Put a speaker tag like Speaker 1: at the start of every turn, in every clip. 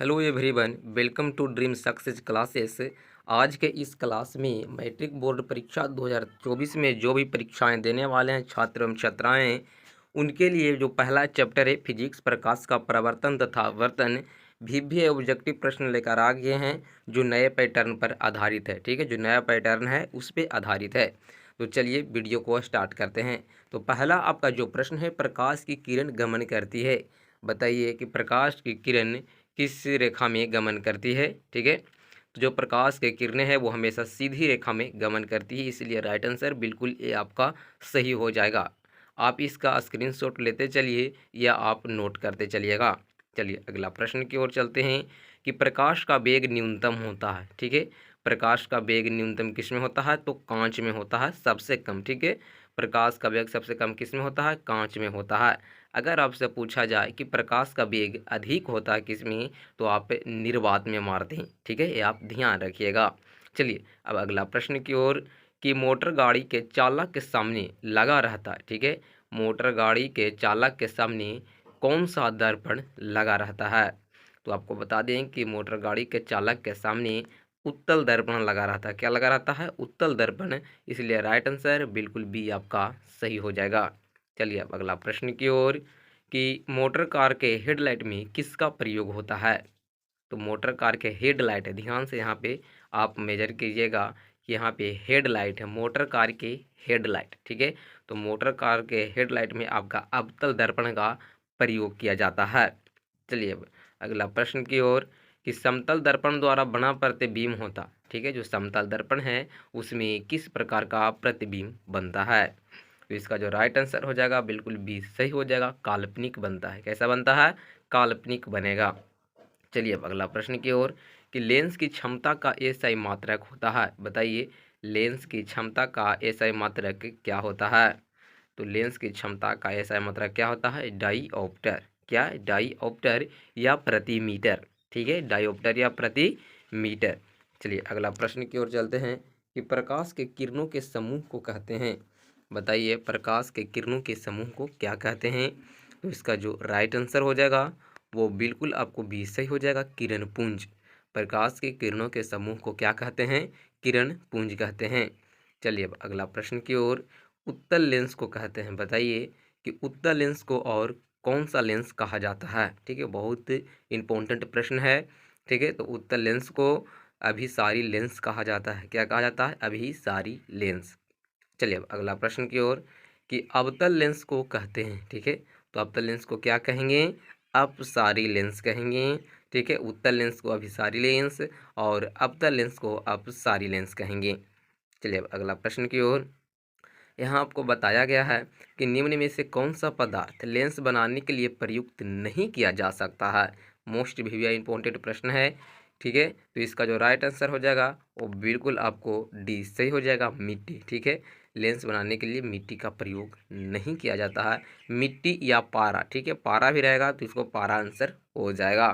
Speaker 1: Hello everyone, welcome to dream success classes. आज के इस क्लास में मैट्रिक बोर्ड परीक्षा 2024 में जो भी परीक्षाएं देने वाले हैं छात्र एवं छात्राएं, उनके लिए जो पहला चैप्टर है फिजिक्स प्रकाश का प्रवर्तन तथा वर्तन, विभिन्न ऑब्जेक्टिव प्रश्न लेकर आ गए हैं जो नए पैटर्न पर आधारित है। ठीक है, जो नया पैटर्न है उस पर आधारित है। तो चलिए वीडियो को स्टार्ट करते हैं। तो पहला आपका जो प्रश्न है, प्रकाश की किरण गमन करती है। बताइए कि प्रकाश की किरण किस रेखा में गमन करती है। ठीक है, तो जो प्रकाश की किरणें हैं वो हमेशा सीधी रेखा में गमन करती है, इसलिए राइट आंसर बिल्कुल ये आपका सही हो जाएगा। आप इसका स्क्रीनशॉट लेते चलिए या आप नोट करते चलिएगा। चलिए अगला प्रश्न की ओर चलते हैं कि प्रकाश का वेग न्यूनतम होता है। ठीक है, प्रकाश का वेग न्यूनतम किस में होता है? तो कांच में होता है सबसे कम। ठीक है, प्रकाश का वेग सबसे कम किस में होता है? कांच में होता है। अगर आपसे पूछा जाए कि प्रकाश का वेग अधिक होता है किस में, तो आप निर्वात में मार दें। ठीक है, ये आप ध्यान रखिएगा। चलिए अब अगला प्रश्न की ओर कि मोटर गाड़ी के चालक के सामने लगा रहता है। ठीक है, मोटर गाड़ी के चालक के सामने कौन सा दर्पण लगा रहता है? तो आपको बता दें कि मोटर गाड़ी के चालक के सामने उत्तल दर्पण लगा रहता है। क्या लगा रहता है? उत्तल दर्पण। इसलिए राइट आंसर बिल्कुल बी आपका सही हो जाएगा। चलिए अब अगला प्रश्न की ओर कि मोटर कार के हेडलाइट में किसका प्रयोग होता है? तो मोटर कार के हेडलाइट है, ध्यान से यहाँ पे आप मेजर कीजिएगा कि यहाँ पे हेडलाइट है, मोटर कार के हेडलाइट। ठीक है, तो मोटर कार के हेडलाइट में आपका अवतल दर्पण का प्रयोग किया जाता है। चलिए अब अगला प्रश्न की ओर कि समतल दर्पण द्वारा बना प्रतिबिंब होता। ठीक है, जो समतल दर्पण है उसमें किस प्रकार का प्रतिबिंब बनता है? तो इसका जो राइट आंसर हो जाएगा बिल्कुल बी सही हो जाएगा, काल्पनिक बनता है। कैसा बनता है? काल्पनिक बनेगा। चलिए अब अगला प्रश्न की ओर कि लेंस की क्षमता का एसआई मात्रक होता है। बताइए लेंस की क्षमता का एसआई मात्रक क्या होता है? तो लेंस की क्षमता का एसआई मात्रक क्या होता है? डाईऑप्टर। क्या? डाईऑप्टर या प्रति मीटर। ठीक है, डाईऑप्टर या प्रति मीटर। चलिए अगला प्रश्न की ओर चलते हैं कि प्रकाश के किरणों के समूह को कहते हैं। बताइए प्रकाश के किरणों के समूह को क्या कहते हैं? तो इसका जो राइट आंसर हो जाएगा वो बिल्कुल आपको बी सही हो जाएगा, किरण पुंज। प्रकाश की किरणों के समूह को क्या कहते हैं? किरण पुंज कहते हैं। चलिए अब अगला प्रश्न की ओर उत्तल लेंस को कहते हैं। बताइए कि उत्तल लेंस को और कौन सा लेंस कहा जाता है? ठीक है, बहुत इंपॉर्टेंट प्रश्न है। ठीक है, तो उत्तल लेंस को अभिसारी लेंस कहा जाता है। क्या कहा जाता है? अभिसारी लेंस। चलिए अब अगला प्रश्न की ओर कि अवतल लेंस को कहते हैं। ठीक है, तो अवतल लेंस को क्या कहेंगे? अपसारी लेंस कहेंगे। ठीक है, उत्तल लेंस को अभिसारी लेंस और अवतल लेंस को अपसारी लेंस कहेंगे। चलिए अब अगला प्रश्न की ओर यहाँ आपको बताया गया है कि निम्न में से कौन सा पदार्थ लेंस बनाने के लिए प्रयुक्त नहीं किया जा सकता है? मोस्ट भैया इंपॉर्टेंट प्रश्न है। ठीक है, तो इसका जो राइट आंसर हो जाएगा वो बिल्कुल आपको डी सही हो जाएगा, मिट्टी। ठीक है, लेंस बनाने के लिए मिट्टी का प्रयोग नहीं किया जाता है, मिट्टी या पारा। ठीक है, पारा भी रहेगा तो इसको पारा आंसर हो जाएगा।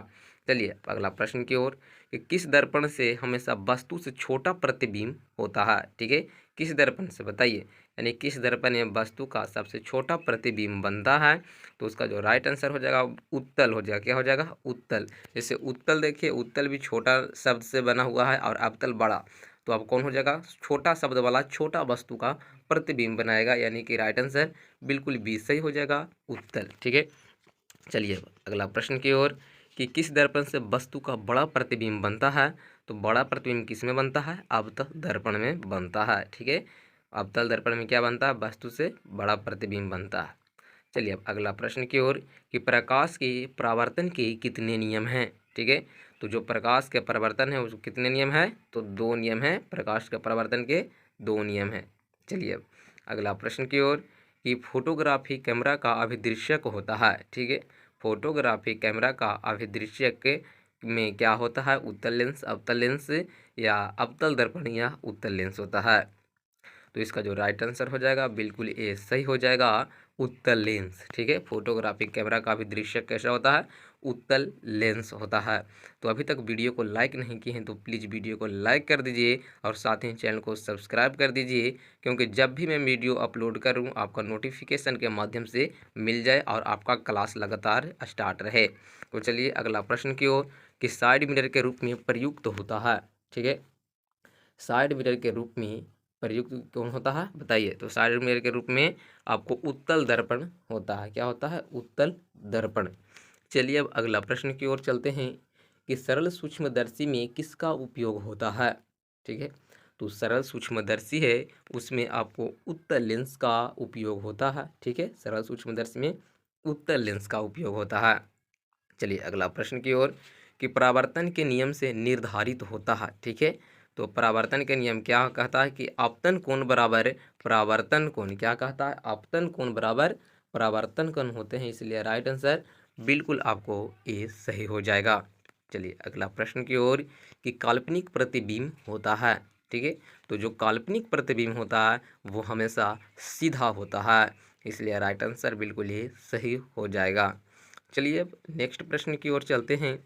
Speaker 1: चलिए अगला प्रश्न की ओर कि किस दर्पण से हमेशा वस्तु से छोटा प्रतिबिंब होता है? ठीक है, किस दर्पण से? बताइए, यानी किस दर्पण में वस्तु का सबसे छोटा प्रतिबिंब बनता है? तो उसका जो राइट आंसर हो जाएगा उत्तल हो जाएगा। क्या हो जाएगा? उत्तल। जैसे उत्तल देखिए, उत्तल भी छोटा शब्द से बना हुआ है और अवतल बड़ा, तो अब कौन हो जाएगा? छोटा शब्द वाला छोटा वस्तु का प्रतिबिंब बनाएगा, यानी कि राइट आंसर बिल्कुल बी सही हो जाएगा, उत्तल। ठीक है, चलिए अब अगला प्रश्न की ओर कि किस दर्पण से वस्तु का बड़ा प्रतिबिंब बनता है? तो बड़ा प्रतिबिंब किस में बनता है? अवतल दर्पण में बनता है। ठीक है, अवतल दर्पण में क्या बनता है? वस्तु से बड़ा प्रतिबिंब बनता है। चलिए अब अगला प्रश्न की ओर कि प्रकाश की परावर्तन के कितने नियम हैं? ठीक है, तो जो प्रकाश के परावर्तन है उसको कितने नियम है? तो दो नियम है, प्रकाश के परावर्तन के दो नियम है। चलिए अब अगला प्रश्न की ओर कि फोटोग्राफी कैमरा का अभिदृश्यक होता है। ठीक है, फोटोग्राफी कैमरा का अभिदृश्यक में क्या होता है? उत्तल लेंस, अवतल लेंस या अवतल दर्पण या उत्तल लेंस होता है। तो इसका जो राइट आंसर हो जाएगा बिल्कुल ए सही हो जाएगा, उत्तल लेंस। ठीक है, फोटोग्राफिक कैमरा का भी दृश्य कैसा होता है? उत्तल लेंस होता है। तो अभी तक वीडियो को लाइक नहीं किए हैं तो प्लीज़ वीडियो को लाइक कर दीजिए और साथ ही चैनल को सब्सक्राइब कर दीजिए, क्योंकि जब भी मैं वीडियो अपलोड करूं आपका नोटिफिकेशन के माध्यम से मिल जाए और आपका क्लास लगातार स्टार्ट रहे। तो चलिए अगला प्रश्न की ओर कि साइड मिरर के रूप में प्रयुक्त होता है। ठीक है, साइड मिरर के रूप में प्रयुक्त कौन होता है बताइए। तो साइड मिरर के रूप में आपको उत्तल दर्पण होता है। क्या होता है? उत्तल दर्पण। चलिए अब अगला प्रश्न की ओर चलते हैं कि सरल सूक्ष्मदर्शी में किसका उपयोग होता है। ठीक है, तो सरल सूक्ष्मदर्शी है उसमें आपको उत्तल लेंस का उपयोग होता है। ठीक है, सरल सूक्ष्मदर्शी में उत्तल लेंस का उपयोग होता है। चलिए अगला प्रश्न की ओर कि परावर्तन के नियम से निर्धारित होता है। ठीक है, तो परावर्तन के नियम क्या कहता है कि आपतन कोण बराबर परावर्तन कोण। क्या कहता है? आपतन कोण बराबर परावर्तन कोण होते हैं, इसलिए राइट आंसर बिल्कुल आपको ए सही हो जाएगा। चलिए अगला प्रश्न की ओर कि काल्पनिक प्रतिबिंब होता है। ठीक है, तो जो काल्पनिक प्रतिबिंब होता है वो हमेशा सीधा होता है, इसलिए राइट आंसर बिल्कुल ही सही हो जाएगा। चलिए अब नेक्स्ट प्रश्न की ओर चलते हैं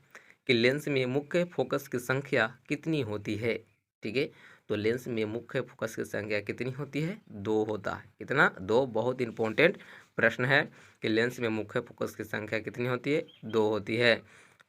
Speaker 1: कि लेंस में मुख्य फोकस की संख्या कितनी होती है। ठीक है, तो लेंस में मुख्य फोकस की संख्या कितनी होती है? 2 होता है। कितना? 2। बहुत इंपॉर्टेंट प्रश्न है कि लेंस में मुख्य फोकस की संख्या कितनी होती है? 2 होती है।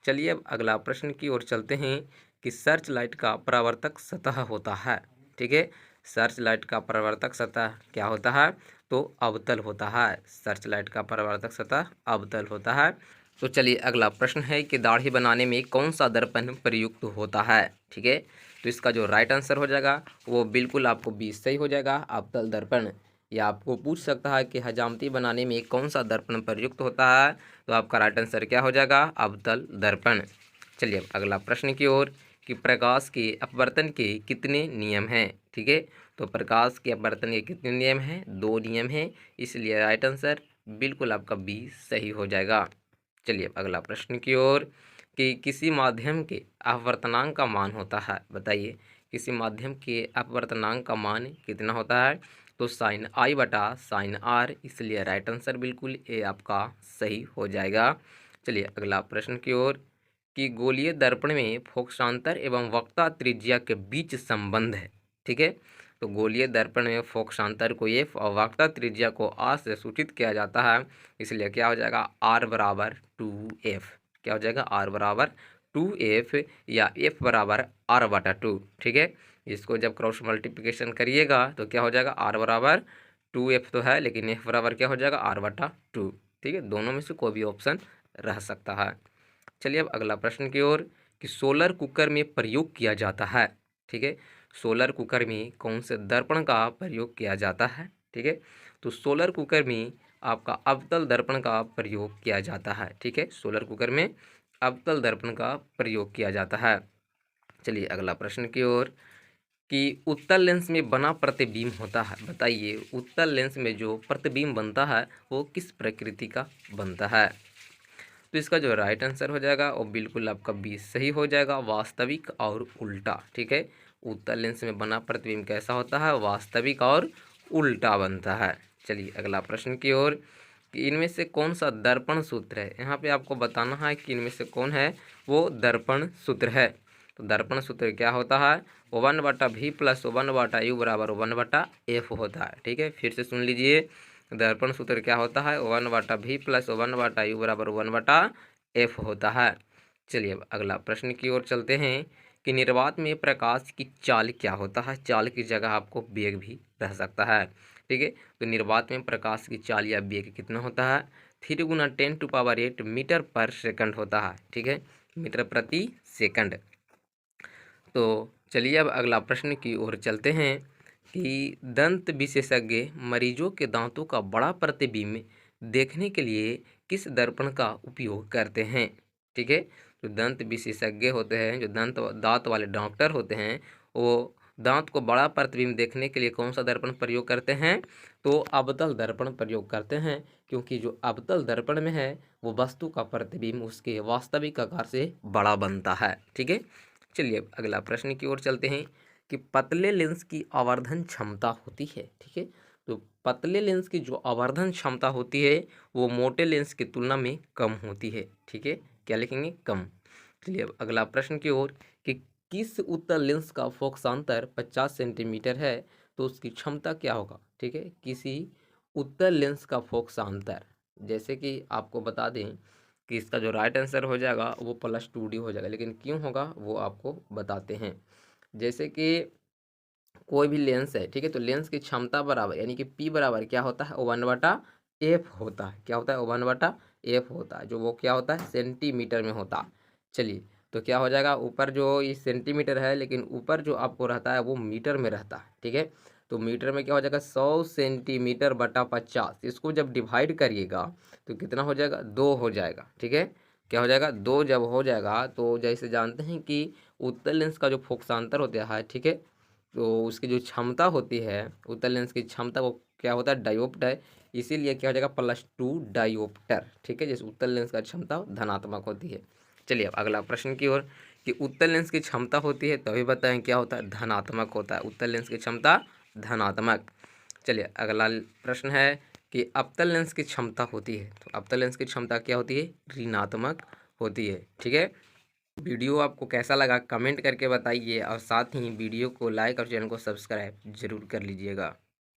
Speaker 1: चलिए अब अगला प्रश्न की ओर चलते हैं कि सर्च लाइट का परावर्तक सतह होता है। ठीक है, सर्च लाइट का परावर्तक सतह क्या होता है? तो अवतल होता है। सर्च लाइट का परावर्तक सतह अवतल होता है। तो चलिए अगला प्रश्न है कि दाढ़ी बनाने में कौन सा दर्पण प्रयुक्त होता है। ठीक है, तो इसका जो राइट आंसर हो जाएगा वो बिल्कुल आपको 20 सही हो जाएगा, अवतल दर्पण। या आपको पूछ सकता है कि हजामती बनाने में कौन सा दर्पण प्रयुक्त होता है, तो आपका राइट आंसर क्या हो जाएगा? अवतल दर्पण। चलिए अब अगला प्रश्न की ओर कि प्रकाश के अपवर्तन के कितने नियम हैं। ठीक है, तो प्रकाश के अपवर्तन के कितने नियम हैं? 2 नियम हैं, इसलिए राइट आंसर बिल्कुल आपका बी सही हो जाएगा। चलिए अब अगला प्रश्न की ओर कि किसी माध्यम के अपवर्तनांक का मान होता है। बताइए, किसी माध्यम के अपवर्तनांक का मान कितना होता है? तो साइन आई बटा साइन आर, इसलिए राइट आंसर बिल्कुल ए आपका सही हो जाएगा। चलिए अगला प्रश्न की ओर कि गोलीय दर्पण में फोकसांतर एवं वक्ता त्रिज्या के बीच संबंध है। ठीक है, तो गोलीय दर्पण में फोकसांतर को एफ और वक्ता त्रिज्या को आर से सूचित किया जाता है, इसलिए क्या हो जाएगा? आर बराबर 2f। क्या हो जाएगा? आर बराबर 2f या एफ बराबर आर बटा 2। ठीक है, इसको जब क्रॉस मल्टीप्लिकेशन करिएगा तो क्या हो जाएगा? आर बराबर 2f तो है, लेकिन एफ बराबर क्या हो जाएगा? आर बटा 2। ठीक है, दोनों में से कोई भी ऑप्शन रह सकता है। चलिए अब अगला प्रश्न की ओर कि सोलर कुकर में प्रयोग किया जाता है। ठीक है, सोलर कुकर में कौन से दर्पण का प्रयोग किया जाता है? ठीक है, तो सोलर कुकर में आपका अवतल दर्पण का प्रयोग किया जाता है। ठीक है, सोलर कुकर में अवतल दर्पण का प्रयोग किया जाता है। चलिए अगला प्रश्न की ओर कि उत्तल लेंस में बना प्रतिबिंब होता है। बताइए, उत्तल लेंस में जो प्रतिबिंब बनता है वो किस प्रकृति का बनता है? तो इसका जो राइट आंसर हो जाएगा वो बिल्कुल आपका 20 सही हो जाएगा, वास्तविक और उल्टा। ठीक है, उत्तल लेंस में बना प्रतिबिंब कैसा होता है? वास्तविक और उल्टा बनता है। चलिए अगला प्रश्न की ओर कि इनमें से कौन सा दर्पण सूत्र है। यहाँ पे आपको बताना है कि इनमें से कौन है वो दर्पण सूत्र है। तो दर्पण सूत्र क्या होता है? 1/v प्लस 1/u बराबर 1/f होता है। ठीक है, फिर से सुन लीजिए, दर्पण सूत्र क्या होता है? 1/v प्लस 1/u बराबर 1/f होता है। चलिए अब अगला प्रश्न की ओर चलते हैं कि निर्वात में प्रकाश की चाल क्या होता है। चाल की जगह आपको वेग भी रह सकता है। ठीक है, तो निर्वात में प्रकाश की चाल या वेग कितना होता है? 3 × 10⁸ मीटर पर सेकंड होता है। ठीक है, मीटर प्रति सेकंड। तो चलिए अब अगला प्रश्न की ओर चलते हैं कि दंत विशेषज्ञ मरीजों के दांतों का बड़ा प्रतिबिंब देखने के लिए किस दर्पण का उपयोग करते हैं। ठीक है, जो दंत विशेषज्ञ होते हैं, जो दांत वाले डॉक्टर होते हैं, वो दांत को बड़ा प्रतिबिंब देखने के लिए कौन सा दर्पण प्रयोग करते हैं? तो अवतल दर्पण प्रयोग करते हैं, क्योंकि जो अवतल दर्पण में है वो वस्तु का प्रतिबिंब उसके वास्तविक आकार से बड़ा बनता है। ठीक है, चलिए अब अगला प्रश्न की ओर चलते हैं कि पतले लेंस की आवर्धन क्षमता होती है। ठीक है, तो पतले लेंस की जो आवर्धन क्षमता होती है वो मोटे लेंस की तुलना में कम होती है। ठीक है, क्या लिखेंगे? कम। चलिए अब अगला प्रश्न की ओर कि किस उत्तल लेंस का फोकसांतर 50 सेंटीमीटर है, तो उसकी क्षमता क्या होगा। ठीक है, किसी उत्तल लेंस का फोकसांतर, जैसे कि आपको बता दें कि इसका जो राइट आंसर हो जाएगा वो +2D हो जाएगा। लेकिन क्यों होगा वो आपको बताते हैं। जैसे कि कोई भी लेंस है, ठीक है, तो लेंस की क्षमता बराबर यानी कि P बराबर क्या होता है, 1/F होता है। क्या होता है, 1/F होता है, जो वो क्या होता है, सेंटीमीटर में होता है। चलिए, तो क्या हो जाएगा, ऊपर जो ये सेंटीमीटर है लेकिन ऊपर जो आपको रहता है वो मीटर में रहता है, ठीक है। तो मीटर में क्या हो जाएगा, 100 सेंटीमीटर बटा 50। इसको जब डिवाइड करिएगा तो कितना हो जाएगा, 2 हो जाएगा, ठीक है। क्या हो जाएगा, 2 जब हो जाएगा तो जैसे जानते हैं कि उत्तल लेंस का जो फोकसांतर होता है, ठीक है, तो उसकी जो क्षमता होती है उत्तल लेंस की क्षमता को क्या होता है, डायोप्टर। इसीलिए क्या हो जाएगा, +2 डायोप्टर, ठीक है। जैसे उत्तल लेंस का क्षमता धनात्मक होती है। चलिए अब अगला प्रश्न की ओर, कि उत्तल लेंस की क्षमता होती है तभी बताएं क्या होता है, धनात्मक होता है। उत्तल लेंस की क्षमता धनात्मक। चलिए अगला प्रश्न है कि अवतल लेंस की क्षमता होती है, तो अवतल लेंस की क्षमता क्या होती है, ऋणात्मक होती है, ठीक है। वीडियो आपको कैसा लगा कमेंट करके बताइए, और साथ ही वीडियो को लाइक और चैनल को सब्सक्राइब जरूर कर लीजिएगा।